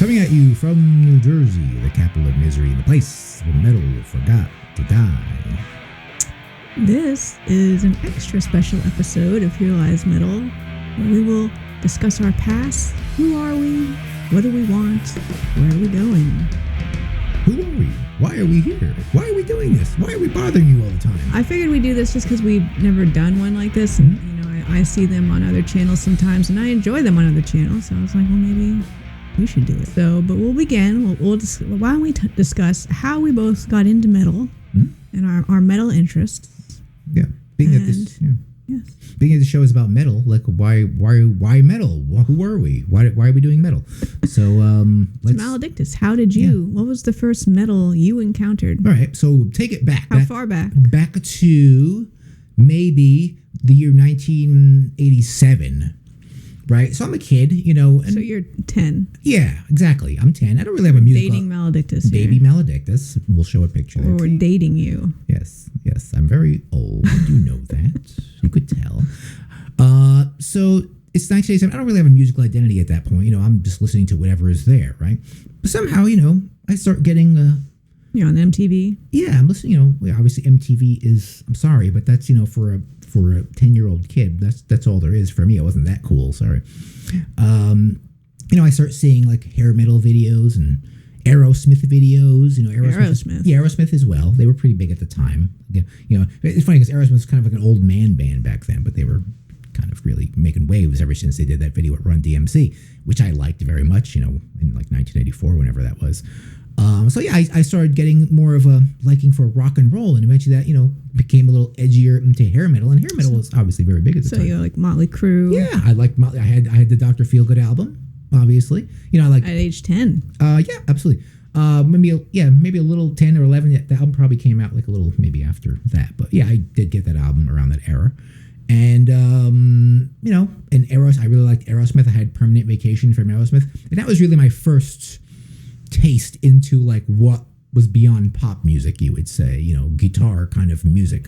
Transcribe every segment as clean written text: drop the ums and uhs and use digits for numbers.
Coming at you from New Jersey, the capital of misery, the place where metal forgot to die. This is an extra special episode of Here Lies Metal, where we will discuss our past. Who are we? What do we want? Where are we going? Who are we? Why are we here? Why are we doing this? Why are we bothering you all the time? I figured we'd do this just because we've never done one like this, and I see them on other channels sometimes, and I enjoy them on other channels. So I was like, well, maybe we should do it. So, but we'll begin. Why don't we discuss how we both got into metal and our metal interests? Yeah, being that the show is about metal, like why metal? Who are we? Why are we doing metal? So Maledictus, how did you? What was the first metal you encountered? All right, so take it back. How far back? Back to maybe the year 1987. Right, so I'm a kid, And, so you're 10. Yeah, exactly. I'm 10. I don't really have a musical. Dating Maledictus. Baby Maledictus. We'll show a picture. Or we're dating you. Yes. I'm very old. You know that. You could tell. So it's 1987. I don't really have a musical identity at that point. I'm just listening to whatever is there, right? But somehow, I start getting. You're on MTV. Yeah, I'm listening. Obviously MTV is. I'm sorry, but that's for a 10-year-old kid, that's all there is for me. I wasn't that cool, sorry. I start seeing like hair metal videos and Aerosmith videos. Aerosmith. Yeah, Aerosmith as well. They were pretty big at the time. It's funny because Aerosmith was kind of like an old man band back then, but they were kind of really making waves ever since they did that video at Run DMC, which I liked very much. In like 1984, whenever that was. I started getting more of a liking for rock and roll, and eventually that, became a little edgier into hair metal, and hair metal was obviously very big at the time. So you like Motley Crue? Yeah, I liked Motley. I had the Dr. Feelgood album, obviously. I like at age 10. Yeah, absolutely. Maybe a little 10 or 11. The album probably came out like a little maybe after that, but yeah, I did get that album around that era. And and I really liked Aerosmith. I had Permanent Vacation from Aerosmith, and that was really my first taste into like what was beyond pop music, you would say, guitar kind of music.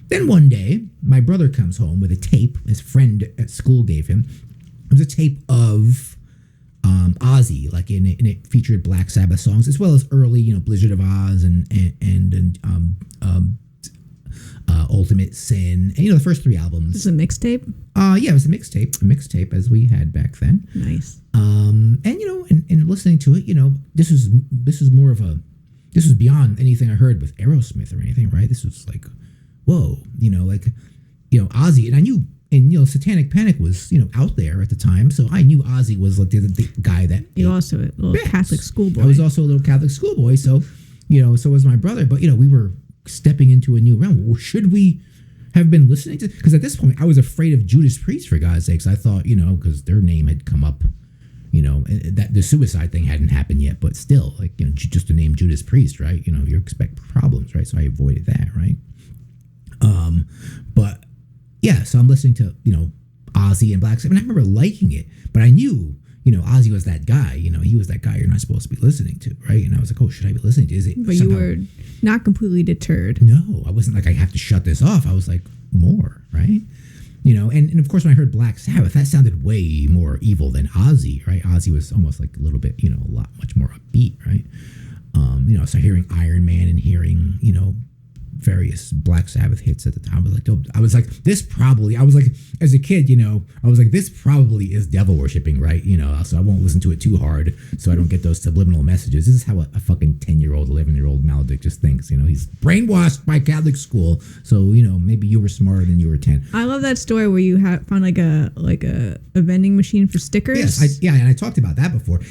Then one day, my brother comes home with a tape his friend at school gave him. It was a tape of Ozzy, and it featured Black Sabbath songs as well as early, Blizzard of Oz and Ultimate Sin, and the first 3 albums. This is a mixtape? Yeah, it was a mixtape as we had back then. Nice. And listening to it, this was beyond anything I heard with Aerosmith or anything, right? This was like, whoa, Ozzy, and I knew, and Satanic Panic was, out there at the time, so I knew Ozzy was like the guy that. You also a little Catholic schoolboy. I was also a little Catholic schoolboy, so so was my brother, but we were stepping into a new realm. Well, should we have been listening to? Because at this point, I was afraid of Judas Priest, for God's sakes. I thought, because their name had come up. That the suicide thing hadn't happened yet, but still, just the name Judas Priest, right? You expect problems, right? So I avoided that, right? But yeah, so I'm listening to, Ozzy and Black Sabbath, and I remember liking it, but I knew, Ozzy was that guy, he was that guy you're not supposed to be listening to, right? And I was like, oh, should I be listening to? Is it? But somehow, you were not completely deterred. No, I wasn't like, I have to shut this off. I was like, more, right? And of course, when I heard Black Sabbath, that sounded way more evil than Ozzy, right? Ozzy was almost like a little bit, much more upbeat, right? So hearing Iron Man and hearing, various Black Sabbath hits at the time, I was like, as a kid, I was like, this probably is devil worshipping, right? So I won't listen to it too hard, so I don't get those subliminal messages. This is how a fucking 10-year-old, 11-year-old Maledictus thinks. He's brainwashed by Catholic school, so maybe you were smarter than you were 10. I love that story where you found like a vending machine for stickers. Yes, and I talked about that before.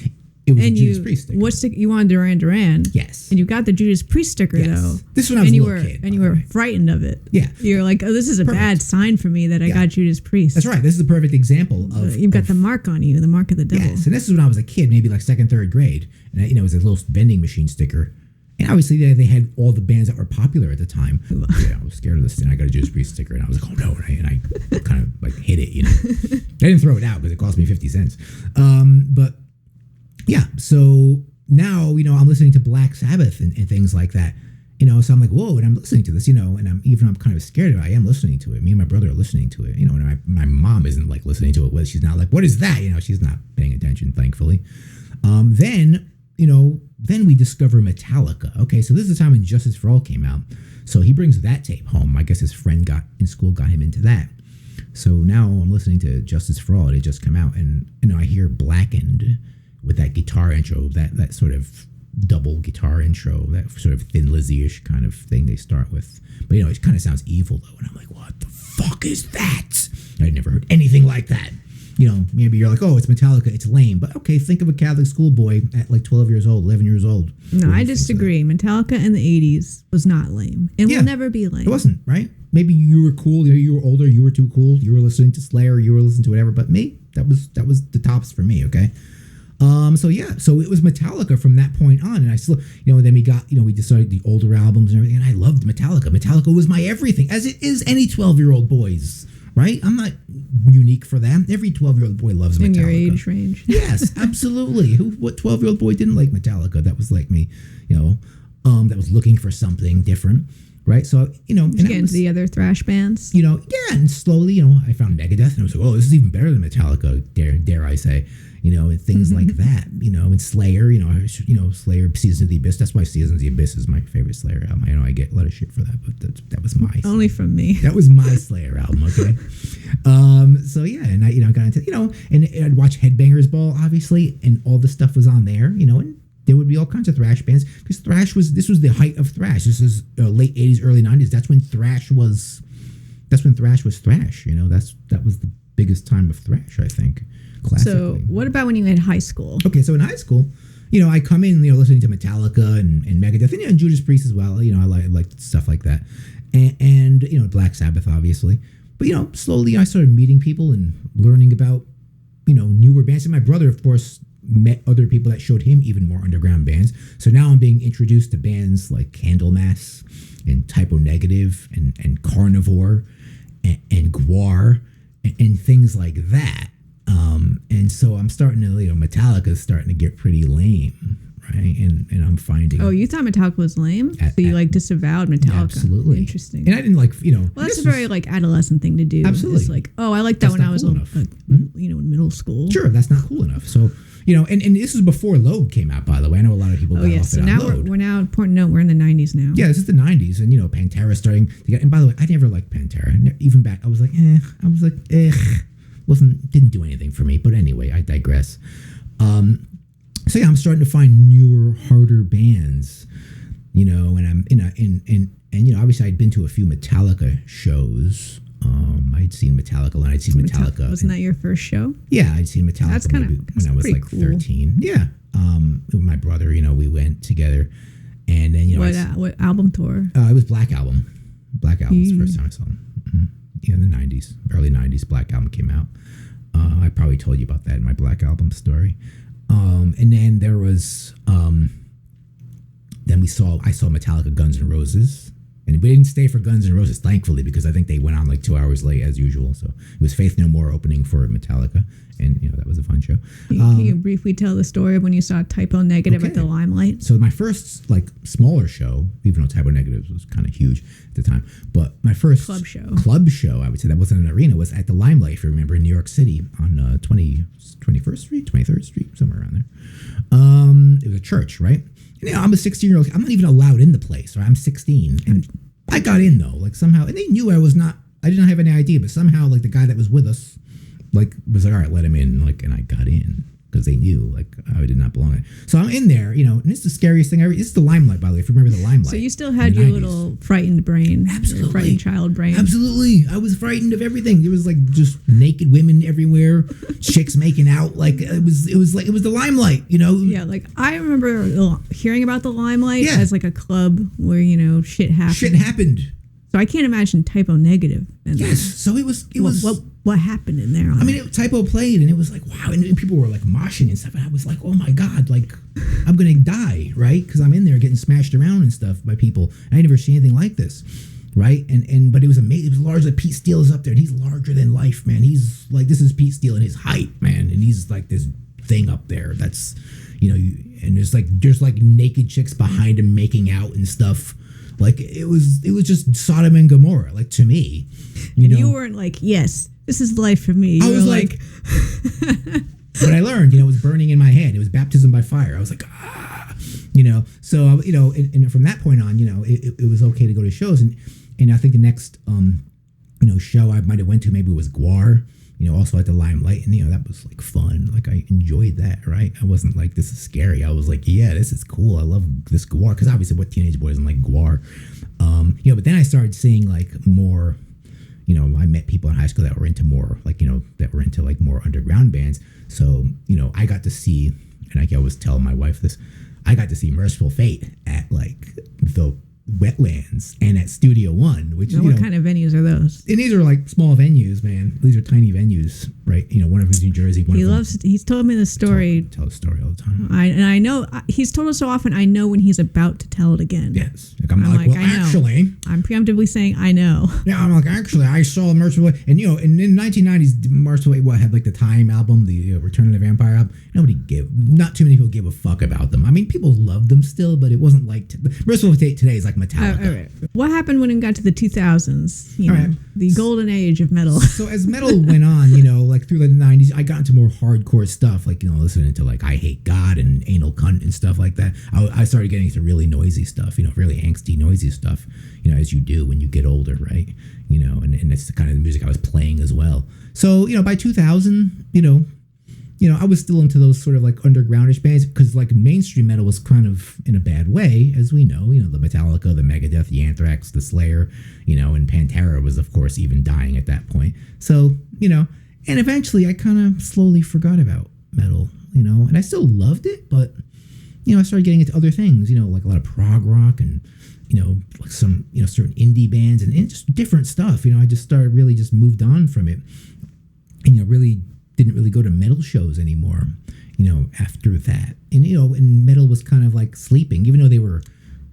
It was a Judas Priest sticker. What sticker? You wanted Duran Duran. Yes. And you got the Judas Priest sticker, though. This one I was a little kid. And you were frightened of it. Yeah. You're like, oh, this is a bad sign for me that I got Judas Priest. That's right. This is a perfect example of... You've got the mark on you, the mark of the devil. Yes. And this is when I was a kid, maybe like 2nd, 3rd grade. And it was a little vending machine sticker. And obviously they had all the bands that were popular at the time. Yeah, I was scared of this, and I got a Judas Priest sticker, and I was like, oh no, and I kind of like hid it, I didn't throw it out because it cost me 50 cents. But yeah, so now, I'm listening to Black Sabbath and things like that. So I'm like, whoa, and I'm listening to this, and I'm kind of scared of it. I am listening to it. Me and my brother are listening to it, and my mom isn't like listening to it. She's not like, what is that? She's not paying attention, thankfully. Then we discover Metallica. Okay, so this is the time when Justice for All came out. So he brings that tape home. I guess his friend got him into that. So now I'm listening to Justice for All. It had just come out, and I hear Blackened with that guitar intro, that sort of double guitar intro, that sort of Thin Lizzy-ish kind of thing they start with. But it kind of sounds evil though, and I'm like, what the fuck is that? I'd never heard anything like that. Maybe you're like, oh, it's Metallica, it's lame. But okay, think of a Catholic schoolboy at like 12 years old, 11 years old. No, I disagree. Metallica in the 80s was not lame. It will never be lame. It wasn't, right? Maybe you were cool, you were older, you were too cool, you were listening to Slayer, you were listening to whatever, but me, that was the tops for me, okay? So it was Metallica from that point on, and I still, then we decided the older albums and everything, and I loved Metallica. Metallica was my everything, as it is any 12-year-old boy's, right? I'm not unique for that. Every 12-year-old boy loves Metallica. In your age range. Yes, absolutely. What 12-year-old boy didn't like Metallica? That was like me, that was looking for something different. Right, so Did you get into the other thrash bands? And slowly, I found Megadeth, and I was like, oh, this is even better than Metallica. Dare I say, and things like that. And Slayer, Slayer, Seasons of the Abyss. That's why Seasons of the Abyss is my favorite Slayer album. I know I get a lot of shit for that, but that was my only from me. That was my Slayer album. Okay, so yeah, and I got into and I'd watch Headbangers Ball, obviously, and all the stuff was on there, and there would be all kinds of thrash bands because this was the height of thrash. This is late 80s, early 90s. That's when thrash was thrash. That was the biggest time of thrash, I think, classically. So what about when you had high school? Okay, so in high school, I come in, listening to Metallica and Megadeth and Judas Priest as well. I like stuff like that. And Black Sabbath, obviously. But, slowly I started meeting people and learning about, newer bands. And my brother, of course, met other people that showed him even more underground bands. So now I'm being introduced to bands like Candlemass and Typo Negative and Carnivore and Gwar and things like that. And so I'm starting to, Metallica's starting to get pretty lame, right? And I'm finding... Oh, you thought Metallica was lame? So you disavowed Metallica. Absolutely. Interesting. And I didn't Well, that's a very adolescent thing to do. Absolutely. It's like, oh, I liked that when I was in middle school. Sure, that's not cool enough. So... and this is before Load came out, by the way. I know a lot of people got off so it now on Load. we're now, important note, we're in the 90s now. Yeah, this is the 90s, and, Pantera starting to get... And by the way, I never liked Pantera. Even back, I was like, didn't do anything for me. But anyway, I digress. So yeah, I'm starting to find newer, harder bands, and I'm, obviously I'd been to a few Metallica shows. I'd seen Metallica, and I'd seen Metallica. Wasn't that your first show? Yeah, I'd seen Metallica That's when I was like cool. 13. Yeah. With my brother, we went together, and then, what album tour? It was Black Album. Black Album was the first time I saw them. In the 90s, early 90s, Black Album came out. I probably told you about that in my Black Album story. And then there was, I saw Metallica, Guns N' Roses. And we didn't stay for Guns N' Roses, thankfully, because I think they went on like 2 hours late as usual. So it was Faith No More opening for Metallica, and that was a fun show. Can you briefly tell the story of when you saw Typo Negative at the Limelight? So my first smaller show, even though Typo Negative was kind of huge at the time, but my first club show, I would say that wasn't an arena, was at the Limelight, if you remember, in New York City on 21st Street, 23rd Street, somewhere around there. It was a church, right? I'm a 16-year-old. I'm not even allowed in the place, right? I'm 16. And I got in, though. Somehow. And they knew I didn't have any idea, but somehow, the guy that was with us, was like, all right, let him in. And I got in because they knew, I did not belong. So I'm in there, and it's the scariest thing ever. It's the Limelight, by the way, if you remember the Limelight. So you still had your 90s. Little frightened brain. Absolutely. Frightened child brain. Absolutely. I was frightened of everything. There was just naked women everywhere, chicks making out. It was the Limelight, Yeah, I remember hearing about the Limelight as a club where, shit happened. Shit happened. So I can't imagine Typo Negative. Yes. So it was what happened in there? Typo played, and it was wow, and people were moshing and stuff, and I was like, oh my god, I'm gonna die, right? Because I'm in there getting smashed around and stuff by people. And I never seen anything like this, right? But it was amazing. It was large. Pete Steele is up there, and he's larger than life, man. He's this is Pete Steele in his height, man, and he's this thing up there. That's and there's naked chicks behind him making out and stuff. Like it was just Sodom and Gomorrah. Like to me, you weren't like, yes, this is life for me. I was like what I learned, it was burning in my head. It was baptism by fire. I was like, So and from that point on, it was okay to go to shows, and I think the next show I might have went to maybe was Guar. Also at the Limelight, and that was like fun. Like I enjoyed that, right? I wasn't like, this is scary. I was like, yeah, this is cool. I love this Guar, because obviously what teenage boy doesn't like Guar? But then I started seeing like more. I met people in high school that were into more like that were into like more underground bands. So I got to see, and I always tell my wife this, I got to see Merciful Fate at like the Wetlands and at Studio One, which what kind of venues are those? And these are like small venues, man. These are tiny venues, right? One of them's New Jersey. He's told me the story. Tell a story all the time. I know he's told us so often. I know when he's about to tell it again. Yes, like, I'm like, well, actually, I'm preemptively saying I know. Yeah, I'm like, actually, I saw Merciful Fate, and and in the 1990s, Merciful Fate had like the Time album, the Return of the Vampire album. Not too many people give a fuck about them. I mean, people loved them still, but it wasn't like Merciful Fate today is like Metallica. All right. What happened when it got to the 2000s? The golden age of metal. So as metal went on, like through the 90s, I got into more hardcore stuff, like listening to like I Hate God and Anal Cunt and stuff like that. I started getting into really noisy stuff, really angsty, noisy stuff, as you do when you get older, right? And it's the kind of music I was playing as well. So by 2000, I was still into those sort of like undergroundish bands, because like mainstream metal was kind of in a bad way, as we know, the Metallica, the Megadeth, the Anthrax, the Slayer, and Pantera was of course even dying at that point. So, and eventually I kind of slowly forgot about metal, and I still loved it, but, I started getting into other things, like a lot of prog rock and, like some, certain indie bands and just different stuff. I just started really just moved on from it, and, really didn't really go to metal shows anymore, after that. And, and metal was kind of like sleeping, even though they were...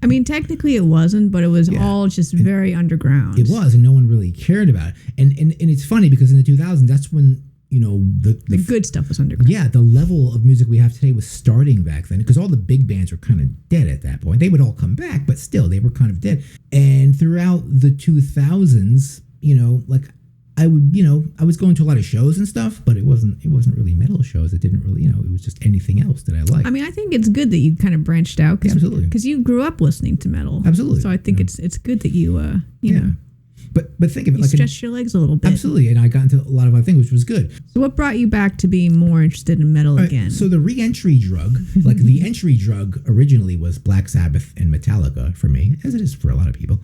I mean, technically it wasn't, but it was all just very underground. It was, and no one really cared about it. And it's funny, because in the 2000s, that's when, the good stuff was underground. Yeah, the level of music we have today was starting back then, because all the big bands were kind of dead at that point. They would all come back, but still, they were kind of dead. And throughout the 2000s, like... I was going to a lot of shows and stuff, but it wasn't really metal shows. It didn't really, it was just anything else that I liked. I mean, I think it's good that you kind of branched out. Absolutely. Because you grew up listening to metal. Absolutely. So I think it's good that you, know. But think of it you like... stretched your legs a little bit. Absolutely. And I got into a lot of other things, which was good. So what brought you back to being more interested in metal again? So the re-entry drug, like the entry drug originally was Black Sabbath and Metallica for me, as it is for a lot of people.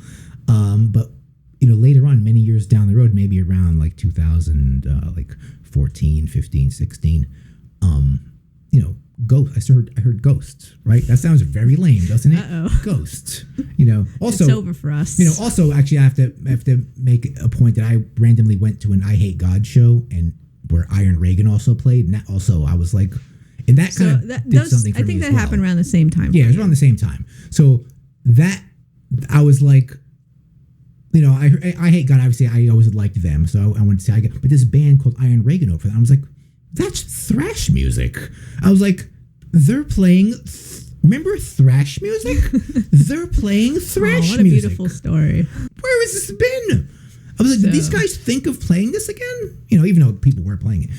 But later on, many years down the road, maybe around like 2014, 15, 16, Ghost. I heard Ghosts, right? That sounds very lame, doesn't it? Uh-oh. Ghosts. Also it's over for us. Also actually I have to make a point that I randomly went to an I Hate God show, and where Iron Reagan also played, and that also I was like, and that kind of did something for me. I think that happened around the same time. Yeah, it was around the same time. So that I was like, I Hate God, obviously I always liked them, so I wanted to say but this band called Iron Reagan opened. I was like, that's thrash music. I was like, they're playing remember thrash music? They're playing thrash music. What a beautiful story. Where has this been? I was like, did these guys think of playing this again? Even though people were playing it,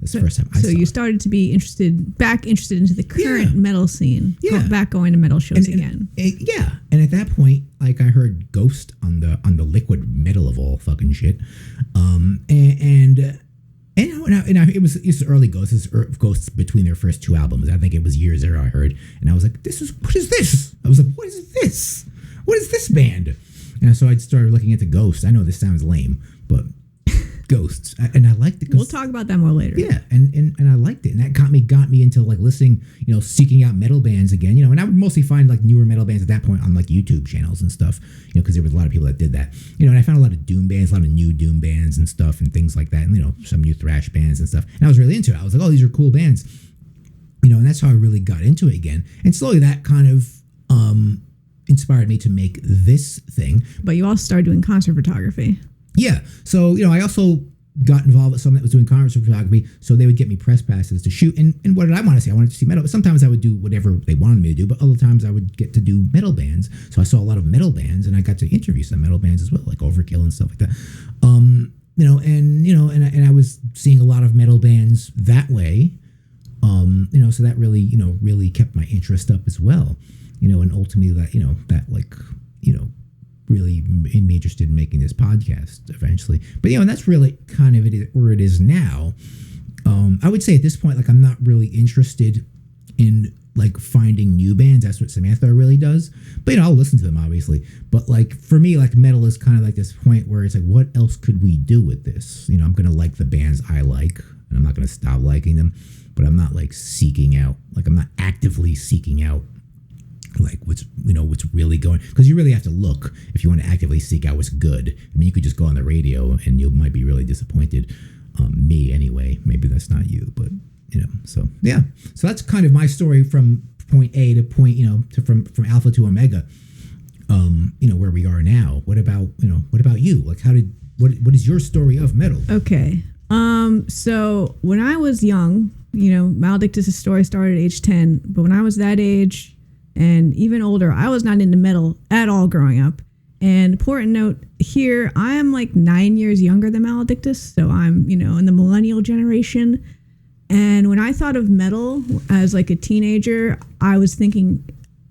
it's the first time I saw it. So you started to be interested into the current metal scene. Yeah. Going to metal shows again. And at that point, like I heard Ghost on the liquid metal of all fucking shit. It was early Ghosts. This is Ghosts between their first two albums. I think it was Year Zero I heard. And I was like, what is this? I was like, what is this? What is this band? And so I started looking into Ghosts. I know this sounds lame, but Ghosts. And I liked it. We'll talk about that more later. Yeah, and I liked it. And that got me into like listening, seeking out metal bands again. And I would mostly find like newer metal bands at that point on like YouTube channels and stuff, because there was a lot of people that did that. And I found a lot of doom bands, a lot of new doom bands and stuff and things like that. And, some new thrash bands and stuff. And I was really into it. I was like, oh, these are cool bands. And that's how I really got into it again. And slowly that kind of inspired me to make this thing. But you also started doing concert photography. Yeah. So, I also, got involved with someone that was doing commercial photography, so they would get me press passes to shoot. And what did I want to see? I wanted to see metal. Sometimes I would do whatever they wanted me to do, but other times I would get to do metal bands. So I saw a lot of metal bands, and I got to interview some metal bands as well, like Overkill and stuff like that. And I was seeing a lot of metal bands that way. So that really, really kept my interest up as well. And ultimately that really made me interested in making this podcast eventually. But and that's really kind of where it is now. I would say at this point, like, I'm not really interested in like finding new bands. That's what Samantha really does. But I'll listen to them obviously. But like for me, like metal is kind of like this point where it's like, what else could we do with this? I'm gonna like the bands I like, and I'm not gonna stop liking them. But I'm not like seeking out, like I'm not actively seeking out like what's really going, because you really have to look if you want to actively seek out what's good. I mean, you could just go on the radio and you might be really disappointed. Me anyway, maybe that's not you, but so yeah. So that's kind of my story from point A to point, from alpha to omega, where we are now. What about you? Like what is your story of metal? Okay. So when I was young, Maledictus' story started at age 10, but when I was that age and even older, I was not into metal at all growing up. And important note here, I am like 9 years younger than Maledictus, so I'm, in the millennial generation. And when I thought of metal as like a teenager, I was thinking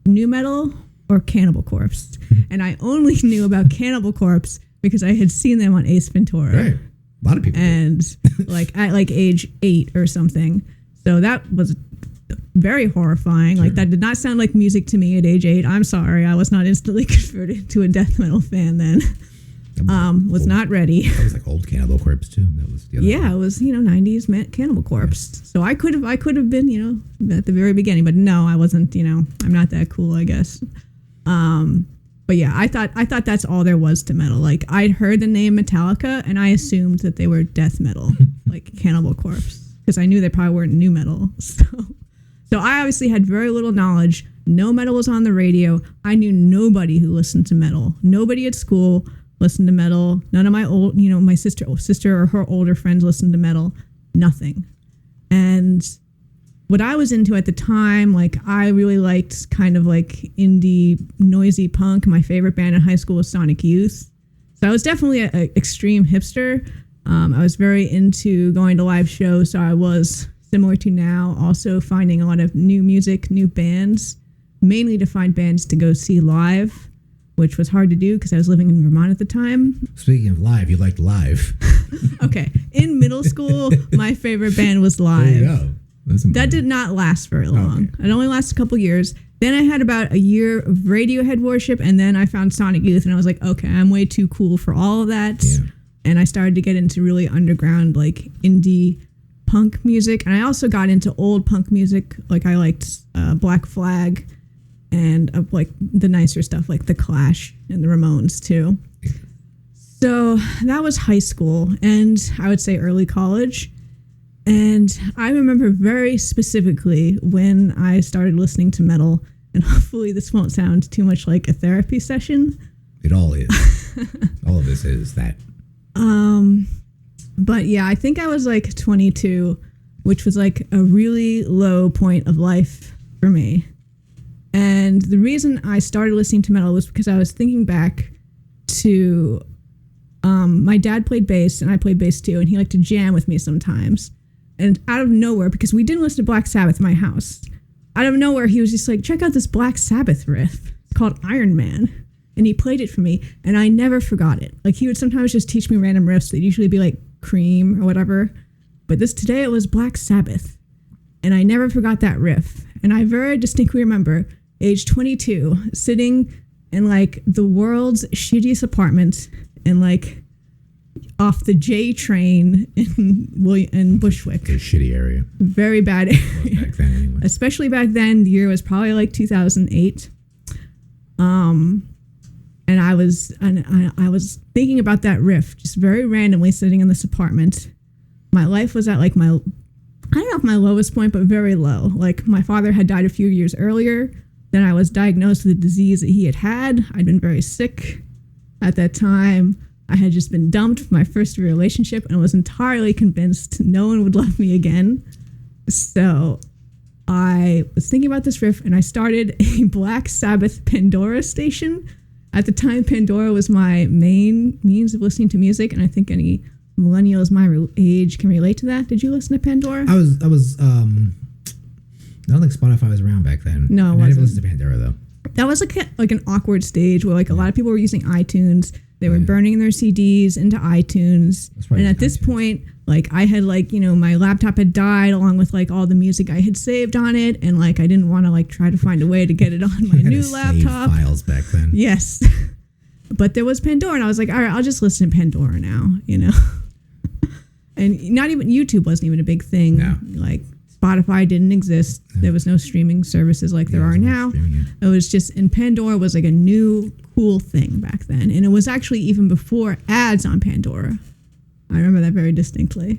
nu metal or Cannibal Corpse. And I only knew about Cannibal Corpse because I had seen them on Ace Ventura. Right. A lot of people. And like at like age 8 or something. So that was very horrifying. Sure. Like that did not sound like music to me at age 8. I'm sorry. I was not instantly converted to a death metal fan then. Was not ready. That was like old Cannibal Corpse too. That was the other one. It was 90s Cannibal Corpse. Yeah. So I could have been at the very beginning, but no, I wasn't. I'm not that cool, I guess. But yeah, I thought that's all there was to metal. Like I'd heard the name Metallica and I assumed that they were death metal, like Cannibal Corpse, because I knew they probably weren't nu metal. So I obviously had very little knowledge. No metal was on the radio. I knew nobody who listened to metal. Nobody at school listened to metal. None of my my sister or her older friends listened to metal. Nothing. And what I was into at the time, like I really liked kind of like indie noisy punk. My favorite band in high school was Sonic Youth. So I was definitely an extreme hipster. I was very into going to live shows. So I was, similar to now, also finding a lot of new music, new bands, mainly to find bands to go see live, which was hard to do because I was living in Vermont at the time. Speaking of live, you liked live. Okay. In middle school, my favorite band was Live. There you go. That did not last very long. Okay. It only lasted a couple years. Then I had about a year of Radiohead worship, and then I found Sonic Youth, and I was like, okay, I'm way too cool for all of that. Yeah. And I started to get into really underground, like indie punk music. And I also got into old punk music. Like I liked Black Flag and like the nicer stuff, like The Clash and the Ramones too. So that was high school, and I would say early college. And I remember very specifically when I started listening to metal, and hopefully this won't sound too much like a therapy session. It all is. All of this is that. But yeah, I think I was like 22, which was like a really low point of life for me. And the reason I started listening to metal was because I was thinking back to my dad played bass and I played bass too, and he liked to jam with me sometimes. And out of nowhere, because we didn't listen to Black Sabbath in my house, out of nowhere he was just like, check out this Black Sabbath riff. It's called Iron Man. And he played it for me, and I never forgot it. Like he would sometimes just teach me random riffs that usually be like Cream or whatever. But today it was Black Sabbath. And I never forgot that riff. And I very distinctly remember age 22 sitting in like the world's shittiest apartment in like off the J train in Bushwick. A shitty area. Very bad area. Well, back then anyway. Especially back then, the year was probably like 2008. And I was thinking about that riff just very randomly sitting in this apartment. My life was at like I don't know if my lowest point, but very low. Like my father had died a few years earlier. Then I was diagnosed with a disease that he had. I'd been very sick at that time. I had just been dumped from my first relationship and was entirely convinced no one would love me again. So I was thinking about this riff and I started a Black Sabbath Pandora station. At the time, Pandora was my main means of listening to music, and I think any millennials my age can relate to that. Did you listen to Pandora? I was I don't think Spotify was around back then. No, I never listened to Pandora though. That was like an awkward stage where like a lot of people were using iTunes. They were burning their CDs into iTunes. And at this point, like I had like, you know, my laptop had died along with like all the music I had saved on it. And like I didn't want to like try to find a way to get it on my new laptop. Save files back then. Yes. But there was Pandora and I was like, all right, I'll just listen to Pandora now, you know. And not even YouTube wasn't even a big thing. No. Like Spotify didn't exist. No. There was no streaming services like there are now. It was just, and Pandora was like a new cool thing back then. And it was actually even before ads on Pandora. I remember that very distinctly.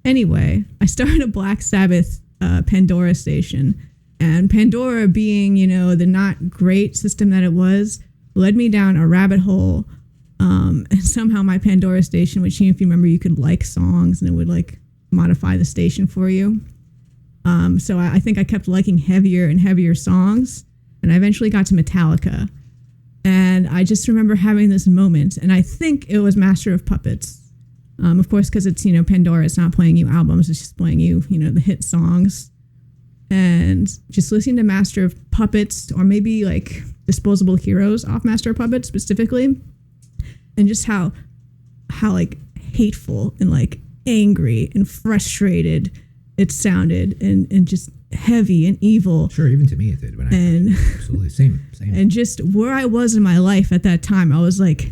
Anyway, I started a Black Sabbath Pandora station. And Pandora, being, you know, the not great system that it was, led me down a rabbit hole. And somehow my Pandora station, which, if you remember, you could like songs and it would like modify the station for you. So I think I kept liking heavier and heavier songs, and I eventually got to Metallica. And I just remember having this moment, and I think it was Master of Puppets. Of course, because it's, you know, Pandora, it's not playing you albums, it's just playing you, you know, the hit songs. And just listening to Master of Puppets, or maybe like Disposable Heroes off Master of Puppets specifically, and just how like hateful and like angry and frustrated it sounded, and just heavy and evil. Sure, even to me it did. Absolutely, same. And just where I was in my life at that time, I was like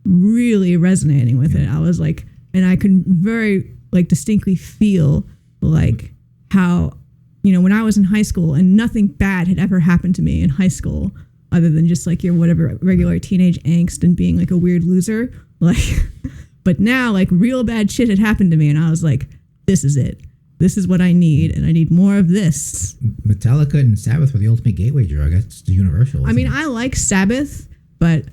really resonating with it. I was like, and I could very like distinctly feel like how, you know, when I was in high school and nothing bad had ever happened to me in high school other than just like your whatever regular teenage angst and being like a weird loser, like, but now like real bad shit had happened to me and I was like, this is it. This is what I need, and I need more of this. Metallica and Sabbath were the ultimate gateway drug. That's universal. I mean, I like Sabbath, but,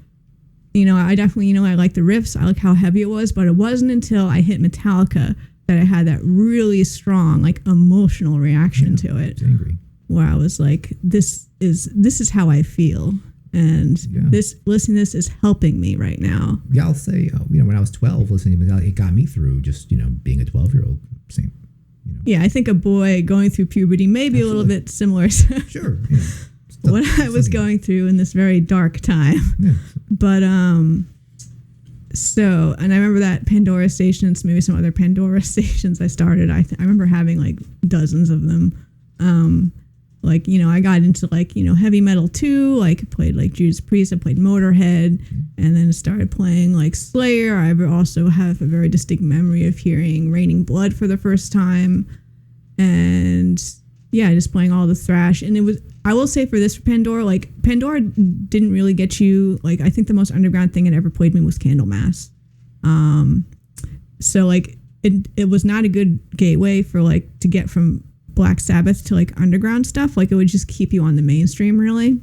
you know, I definitely, you know, I like the riffs. I like how heavy it was, but it wasn't until I hit Metallica that I had that really strong, like, emotional reaction to it. Angry. Where I was like, this is how I feel. And listening to this is helping me right now. Yeah, I'll say, you know, when I was 12, listening to Metallica, it got me through just, you know, being a 12-year-old. Same. You know. Yeah, I think a boy going through puberty may be a little bit similar to sure, yeah. what I was going through in this very dark time. Yeah. But so, and I remember that Pandora stations, maybe some other Pandora stations I started. I remember having like dozens of them. Like, you know, I got into like, you know, heavy metal too. Like played like Judas Priest, I played Motorhead, and then started playing like Slayer. I also have a very distinct memory of hearing Raining Blood for the first time. And yeah, just playing all the thrash. And it was, I will say for this Pandora, like Pandora didn't really get you, like I think the most underground thing it ever played me was Candlemass. So like it was not a good gateway for like to get from Black Sabbath to like underground stuff. Like it would just keep you on the mainstream really.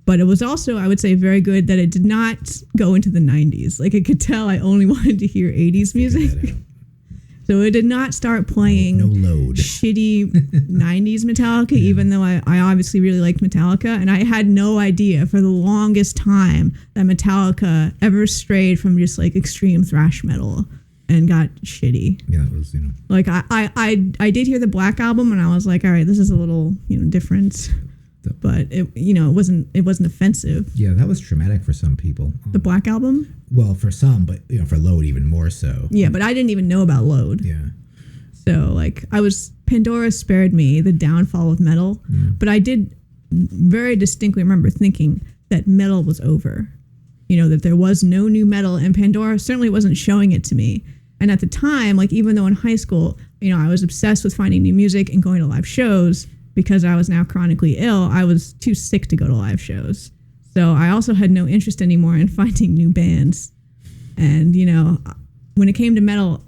But it was also, I would say, very good that it did not go into the 90s. Like I could tell I only wanted to hear 80s music. So it did not start playing no load. Shitty 90s Metallica, even though I obviously really liked Metallica. And I had no idea for the longest time that Metallica ever strayed from just like extreme thrash metal and got shitty. Yeah, it was, you know. Like I did hear the Black album and I was like, all right, this is a little, you know, different. But it, you know, it wasn't offensive. Yeah, that was traumatic for some people. The Black album? Well, for some, but you know, for Load even more so. Yeah, but I didn't even know about Load. Yeah. So like Pandora spared me the downfall of metal, but I did very distinctly remember thinking that metal was over. You know, that there was no new metal, and Pandora certainly wasn't showing it to me. And at the time, like even though in high school, you know, I was obsessed with finding new music and going to live shows, because I was now chronically ill, I was too sick to go to live shows. So I also had no interest anymore in finding new bands. And, you know, when it came to metal,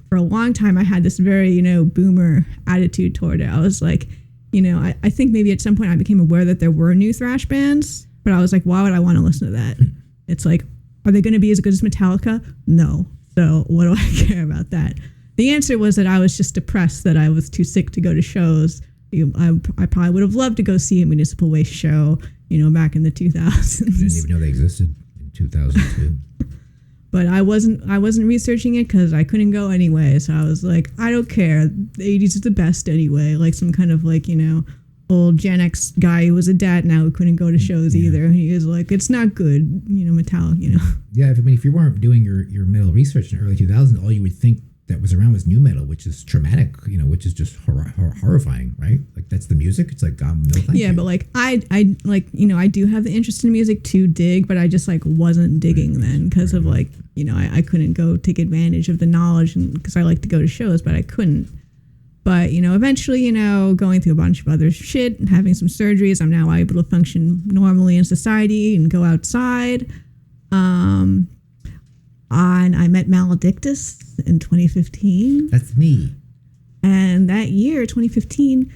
for a long time, I had this very, you know, boomer attitude toward it. I was like, you know, I think maybe at some point I became aware that there were new thrash bands, but I was like, why would I want to listen to that? It's like, Are they going to be as good as Metallica? No. So what do I care about that? The answer was that I was just depressed that I was too sick to go to shows. I probably would have loved to go see a Municipal Waste show, back in the 2000s. I didn't even know they existed in 2002. But I wasn't researching it because I couldn't go anyway. So I was like, I don't care. The 80s is the best anyway. Like some kind of old Gen X guy who was a dad now who couldn't go to shows either. He was like, it's not good, Metallica, Yeah, if you weren't doing your metal research in the early 2000s, all you would think that was around was new metal, which is traumatic, which is just horrifying, right? Like that's the music. It's like, no thank you. Yeah, but I do have the interest in music to dig, but I just wasn't digging then because of I couldn't go take advantage of the knowledge and because I like to go to shows, but I couldn't. But, eventually, going through a bunch of other shit and having some surgeries, I'm now able to function normally in society and go outside. And I met Maledictus in 2015. That's me. And that year, 2015,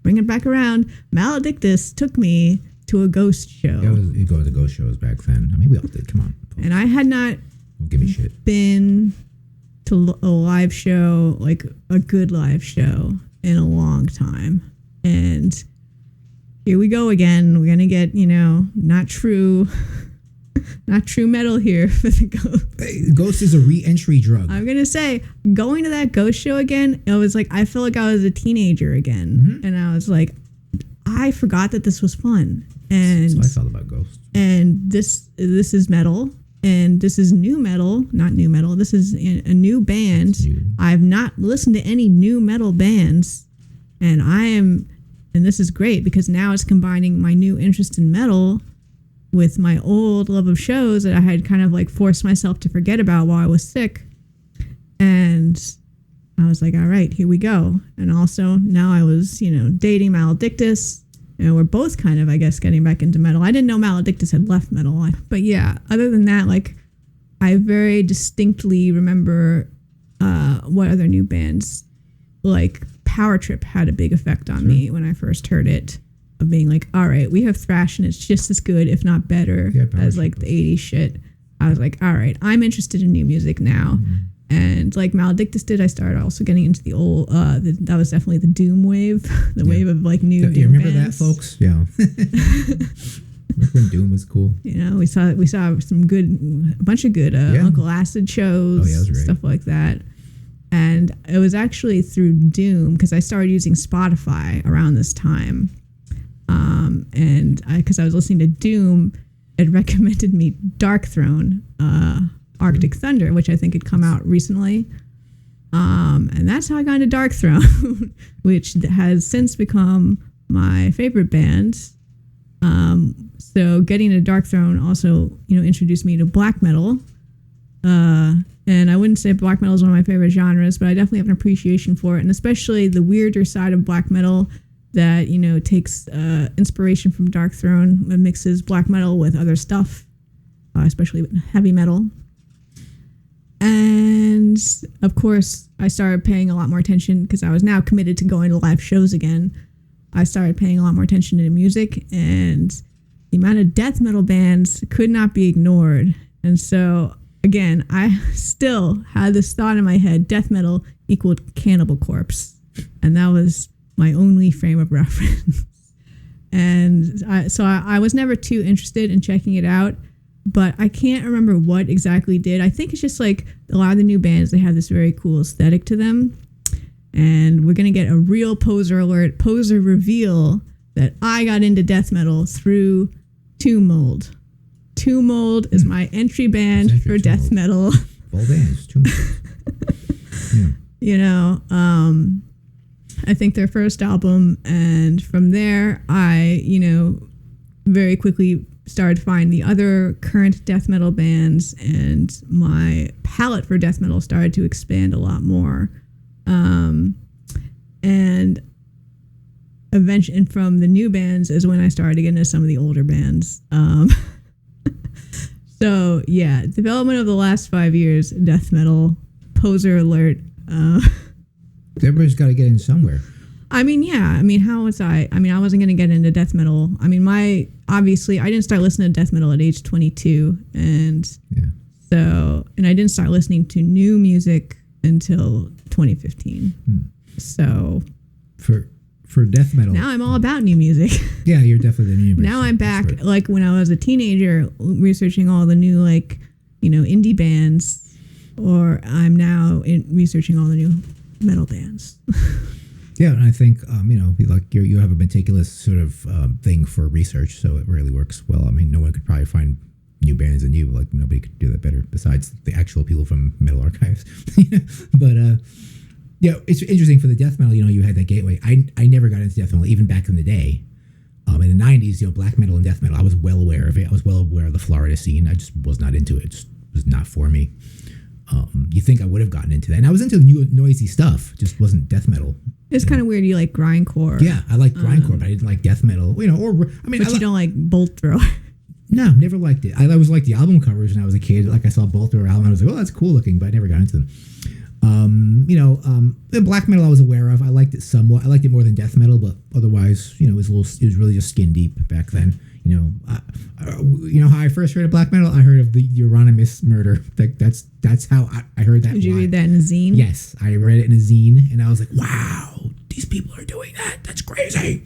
bring it back around, Maledictus took me to a ghost show. Yeah, you go to the ghost shows back then. I mean, we all did. Come on. And I had not Don't give me shit. been to a live show, like a good live show, in a long time. And here we go again. We're going to get, not true metal here for the ghost. Hey, ghost is a re-entry drug. I'm going to say, going to that ghost show again, it was like, I feel like I was a teenager again. Mm-hmm. And I was like, I forgot that this was fun. And that's what I thought about ghosts. And this is metal. And this is new metal, not new metal. This is a new band. I've not listened to any new metal bands. And this is great because now it's combining my new interest in metal with my old love of shows that I had kind of forced myself to forget about while I was sick. And I was like, all right, here we go. And also now I was, dating Maledictus. And we're both kind of, I guess, getting back into metal. I didn't know Maledictus had left metal. But yeah, other than that, I very distinctly remember what other new bands, Power Trip had a big effect on me when I first heard it. Of being like, all right, we have thrash and it's just as good, if not better, as the 80s shit. I was like, all right, I'm interested in new music now. Mm-hmm. And like Maledictus did, I started also getting into the old, that was definitely the doom wave, wave of new doom. Do you remember bands. that, folks? Yeah. Remember when doom was cool? We saw a bunch of good Uncle Acid shows, stuff like that. And it was actually through Doom, because I started using Spotify around this time. And because I was listening to Doom, it recommended me Dark Throne, Arctic Thunder, which I think had come out recently. And that's how I got into Dark Throne, which has since become my favorite band. So getting into Dark Throne also, introduced me to black metal. And I wouldn't say black metal is one of my favorite genres, but I definitely have an appreciation for it, and especially the weirder side of black metal that, takes inspiration from Dark Throne and mixes black metal with other stuff, especially heavy metal. And of course, I started paying a lot more attention because I was now committed to going to live shows again. I started paying a lot more attention to the music, and the amount of death metal bands could not be ignored. And so, again, I still had this thought in my head, death metal equaled Cannibal Corpse. And that was my only frame of reference. And I was never too interested in checking it out, but I can't remember what exactly did. I think it's just like a lot of the new bands, they have this very cool aesthetic to them. And we're going to get a real poser alert, poser reveal that I got into death metal through Tomb Mold. Tomb Mold is my entry band for death metal. Full bands, Tomb Mold. Yeah. I think their first album, and from there, I, very quickly started to find the other current death metal bands, and my palette for death metal started to expand a lot more. And eventually, and from the new bands is when I started to get into some of the older bands. So yeah, development of the last 5 years, death metal, poser alert. Everybody's got to get in somewhere. I mean, yeah. I mean, how was I? I mean, I wasn't going to get into death metal. I mean, obviously, I didn't start listening to death metal at age 22. And and I didn't start listening to new music until 2015. So for death metal. Now I'm all about new music. Yeah, you're definitely the new music. Now I'm back, like when I was a teenager, researching all the new, like, indie bands, or I'm now researching all the new metal bands. Yeah, and I think you have a meticulous sort of thing for research, so it really works well. I mean, no one could probably find new bands than you. Like, nobody could do that better besides the actual people from Metal Archives. But it's interesting for the death metal. You had that gateway. I never got into death metal even back in the day. In the 90s, black metal and death metal, I was well aware of it. I was well aware of the Florida scene. I just was not into it. It just was not for me. You think I would have gotten into that. And I was into new noisy stuff, just wasn't death metal. It's kind of weird you like grindcore. Yeah, I liked grindcore, but I didn't like death metal. But you don't like Bolt Thrower. No, never liked it. I always liked the album covers when I was a kid. Like, I saw Bolt Thrower album, I was like, oh, that's cool looking, but I never got into them. The black metal I was aware of. I liked it somewhat. I liked it more than death metal, but otherwise, it was really just skin deep back then. How I first heard of black metal? I heard of the Euronymous murder. That's how I heard that. Did you read that in a zine? Yes, I read it in a zine, and I was like, wow, these people are doing that. That's crazy.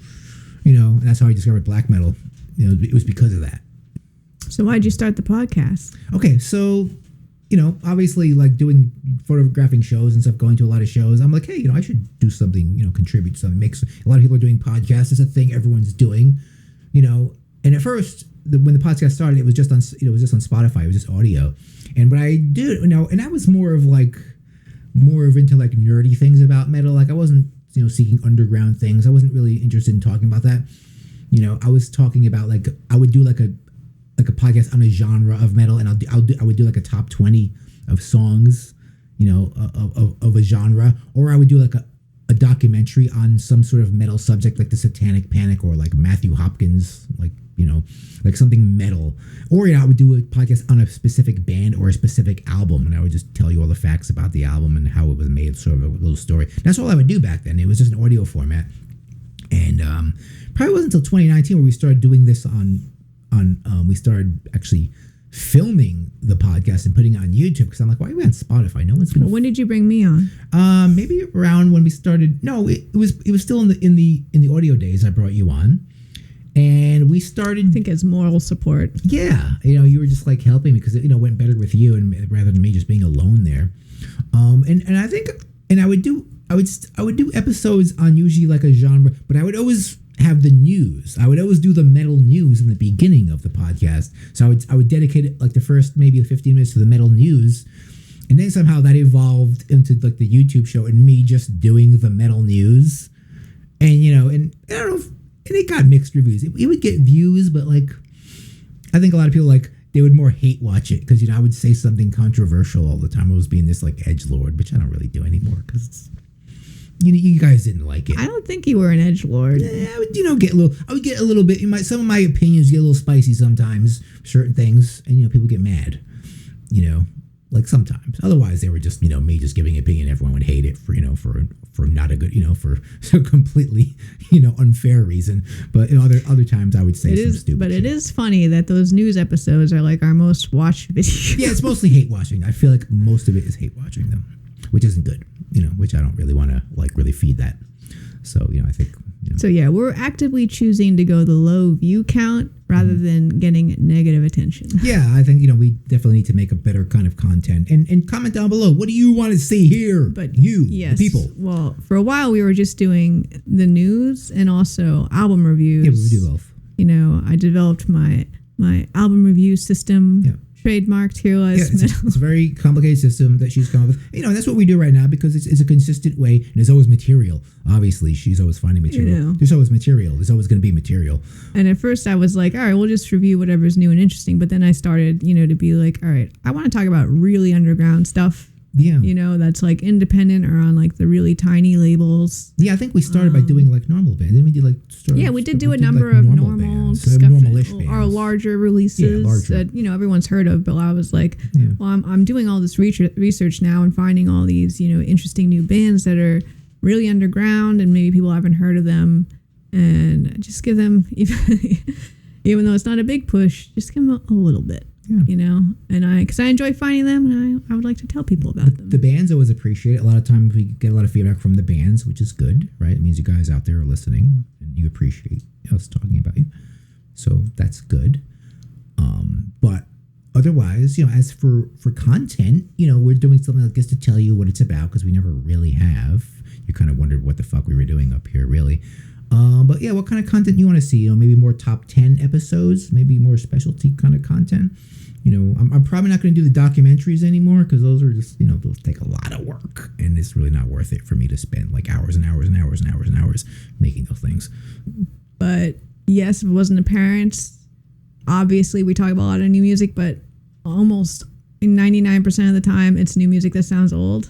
And that's how I discovered black metal. It was because of that. So why'd you start the podcast? Okay, so obviously, like, doing photographing shows and stuff, going to a lot of shows, I'm like, hey, I should do something, contribute something. A lot of people are doing podcasts. It's a thing everyone's doing, And at first, when the podcast started, it was just on Spotify. It was just audio. And what I did, and I was more of into like nerdy things about metal. Like, I wasn't, seeking underground things. I wasn't really interested in talking about that. I was talking about, like, I would do like a podcast on a genre of metal, and I would do like a top 20 of songs, of a genre, or I would do like a documentary on some sort of metal subject, like the Satanic Panic, or like Matthew Hopkins, like something metal, or I would do a podcast on a specific band or a specific album, and I would just tell you all the facts about the album and how it was made, sort of a little story. That's all I would do back then. It was just an audio format, and probably wasn't until 2019 where we started doing this we started actually filming the podcast and putting it on YouTube, because I'm like, why are we on Spotify? No one's gonna. When did you bring me on? Maybe around when we started. No, it was still in the audio days. I brought you on, and we started. I think as moral support. Yeah, you were just like helping me, because it went better with you, and rather than me just being alone there. And I think, and I would do episodes on usually like a genre, but I would always have the news. I would always do the metal news in the beginning of the podcast. So I would dedicate it, like, the first maybe 15 minutes to the metal news, and then somehow that evolved into like the YouTube show and me just doing the metal news. And and I don't know, and it got mixed reviews. It would get views, but like, I think a lot of people, like, they would more hate watch it, because I would say something controversial all the time. I was being this like edgelord, which I don't really do anymore, because it's. You guys didn't like it. I don't think you were an edgelord. Yeah, I would, get a little bit. Some of my opinions get a little spicy sometimes. Certain things, and people get mad. Like sometimes. Otherwise, they were just me just giving an opinion. Everyone would hate it for not a good for a completely unfair reason. But other times I would say some stupid. But shit. it is funny that those news episodes are like our most watched videos. Yeah, it's mostly hate watching. I feel like most of it is hate watching them, which isn't good. Which I don't really want to really feed that. So, I think. So, yeah, we're actively choosing to go the low view count rather than getting negative attention. Yeah, I think, we definitely need to make a better kind of content. And comment down below. What do you want to see here? But the people. Well, for a while, we were just doing the news and also album reviews. Yeah, we do both. I developed my album review system. Yeah. Trademarked hereliesmetal. It's a very complicated system that she's come up with. And that's what we do right now, because it's a consistent way, and there's always material. Obviously, she's always finding material. There's always material. There's always going to be material. And at first, I was like, all right, we'll just review whatever's new and interesting. But then I started, to be like, all right, I want to talk about really underground stuff. Yeah. That's like independent or on like the really tiny labels. Yeah, I think we started by doing like normal bands. Then we did we did do a number of normal stuff, normal-ish bands. Or larger releases that everyone's heard of. But I was like, well, I'm doing all this research now and finding all these interesting new bands that are really underground and maybe people haven't heard of them, and just give them, even though it's not a big push, just give them a little bit. Yeah. You know, and because I enjoy finding them, and I would like to tell people about them. The bands always appreciate it. A lot of times we get a lot of feedback from the bands, which is good, right? It means you guys out there are listening and you appreciate us talking about you. So that's good. But otherwise, you know, as for content, you know, we're doing something like this to tell you what it's about, because we never really have. You kind of wondered what the fuck we were doing up here, really. But yeah, what kind of content you want to see? You know, maybe more top 10 episodes, maybe more specialty kind of content. You know, I'm probably not going to do the documentaries anymore, because those are just, you know, those take a lot of work, and it's really not worth it for me to spend like hours and hours and hours and hours and hours making those things. But yes, if it wasn't apparent, obviously we talk about a lot of new music, but almost 99% of the time it's new music that sounds old.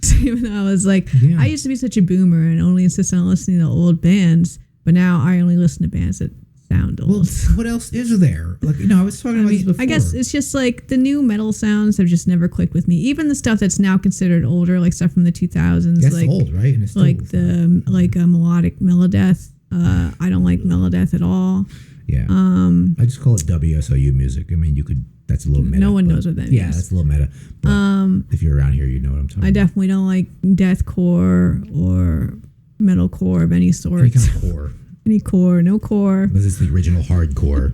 So even though I was like, I used to be such a boomer and only insist on listening to old bands, but now I only listen to bands that sound old. Well, what else is there? Like, you know, I was talking about this before. I guess it's just like the new metal sounds have just never clicked with me. Even the stuff that's now considered older, like stuff from the 2000s. That's like, old, right? And it's like a melodic Meladictus. I don't like Meladictus at all. Yeah. I just call it WSOU music. I mean, that's a little meta. No one knows what that means. Yeah, that's a little meta. But if you're around here, you know what I'm talking about. I definitely don't like deathcore or metalcore of any sort. Any kind of core. Any core, no core. This is the original hardcore.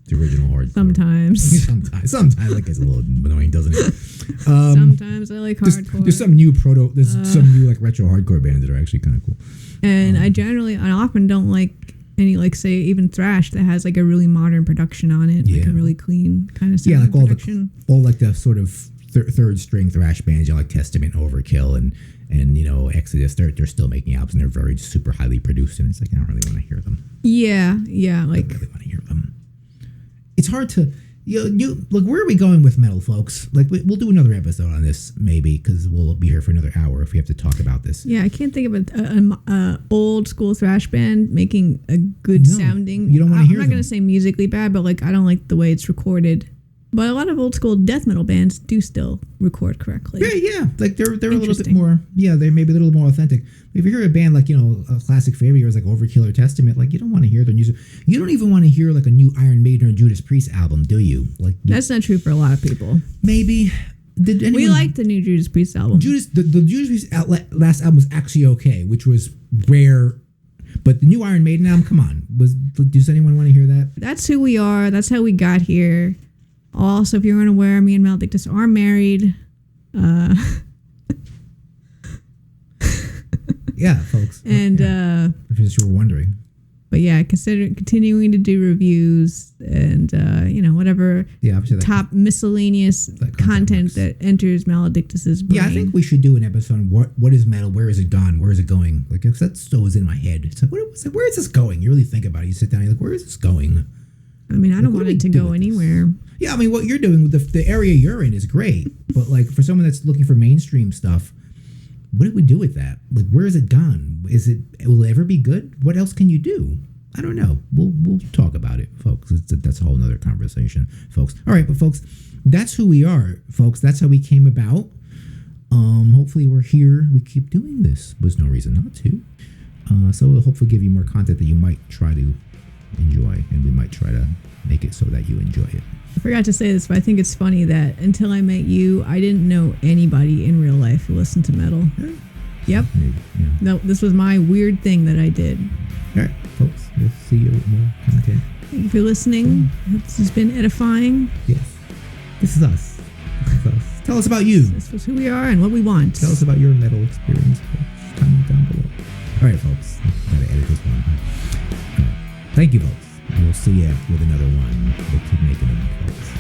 The original hardcore. Sometimes. Sometimes that gets a little annoying, doesn't it? Sometimes I like hardcore. There's some new some new like retro hardcore bands that are actually kind of cool. And I often don't like any, like, say, even thrash that has like a really modern production on it, like a really clean kind of sound. Yeah, like production. all like the sort of third string thrash bands, you know, like Testament, Overkill, and you know, Exodus. They're still making albums, and they're very super highly produced, and it's like I don't really want to hear them. Yeah, like I don't really want to hear them. It's hard to you look. Where are we going with metal, folks? Like we'll do another episode on this maybe, because we'll be here for another hour if we have to talk about this. Yeah, I can't think of a old school thrash band making a good sounding. You don't want to hear. I'm not going to say musically bad, but like I don't like the way it's recorded. But a lot of old school death metal bands do still record correctly. Yeah. Like they're a little bit more. Yeah, they may be a little more authentic. If you hear a band like, you know, a classic favorite of yours like Overkill or Testament, like you don't want to hear their music. You don't even want to hear like a new Iron Maiden or Judas Priest album, do you? Like that's not true for a lot of people. Maybe. We liked the new Judas Priest album. The Judas Priest last album was actually okay, which was rare. But the new Iron Maiden album, come on, does anyone want to hear that? That's who we are. That's how we got here. Also, if you're unaware, me and Maledictus are married. Yeah, folks. And if you were wondering. But yeah, consider continuing to do reviews and you know, whatever top miscellaneous content that enters Maledictus's brain. Yeah, I think we should do an episode on what is metal, where is it gone, where is it going? Like that's always in my head. It's like where is this going? You really think about it. You sit down, you're like, where is this going? I mean, I don't want it to go anywhere. Yeah, I mean, what you're doing with the area you're in is great, but like for someone that's looking for mainstream stuff, what do we do with that? Like, where is it gone? Will it ever be good? What else can you do? I don't know. We'll talk about it, folks. That's a whole nother conversation, folks. All right, but folks, that's who we are, folks. That's how we came about. Hopefully we're here. We keep doing this. There's no reason not to. So we'll hopefully give you more content that you might try to enjoy, and we might try to make it so that you enjoy it. I forgot to say this, but I think it's funny that until I met you, I didn't know anybody in real life who listened to metal. Yeah. Yep. Maybe, yeah. No, this was my weird thing that I did. All right, folks. We'll see you with more content. Thank you for listening. This has been edifying. Yes. This is us. Tell us about you. This is who we are and what we want. Tell us about your metal experience. Comment down below. All right, folks. Gotta edit this one. Thank you, folks. We'll see you with another one. We'll keep making them, folks.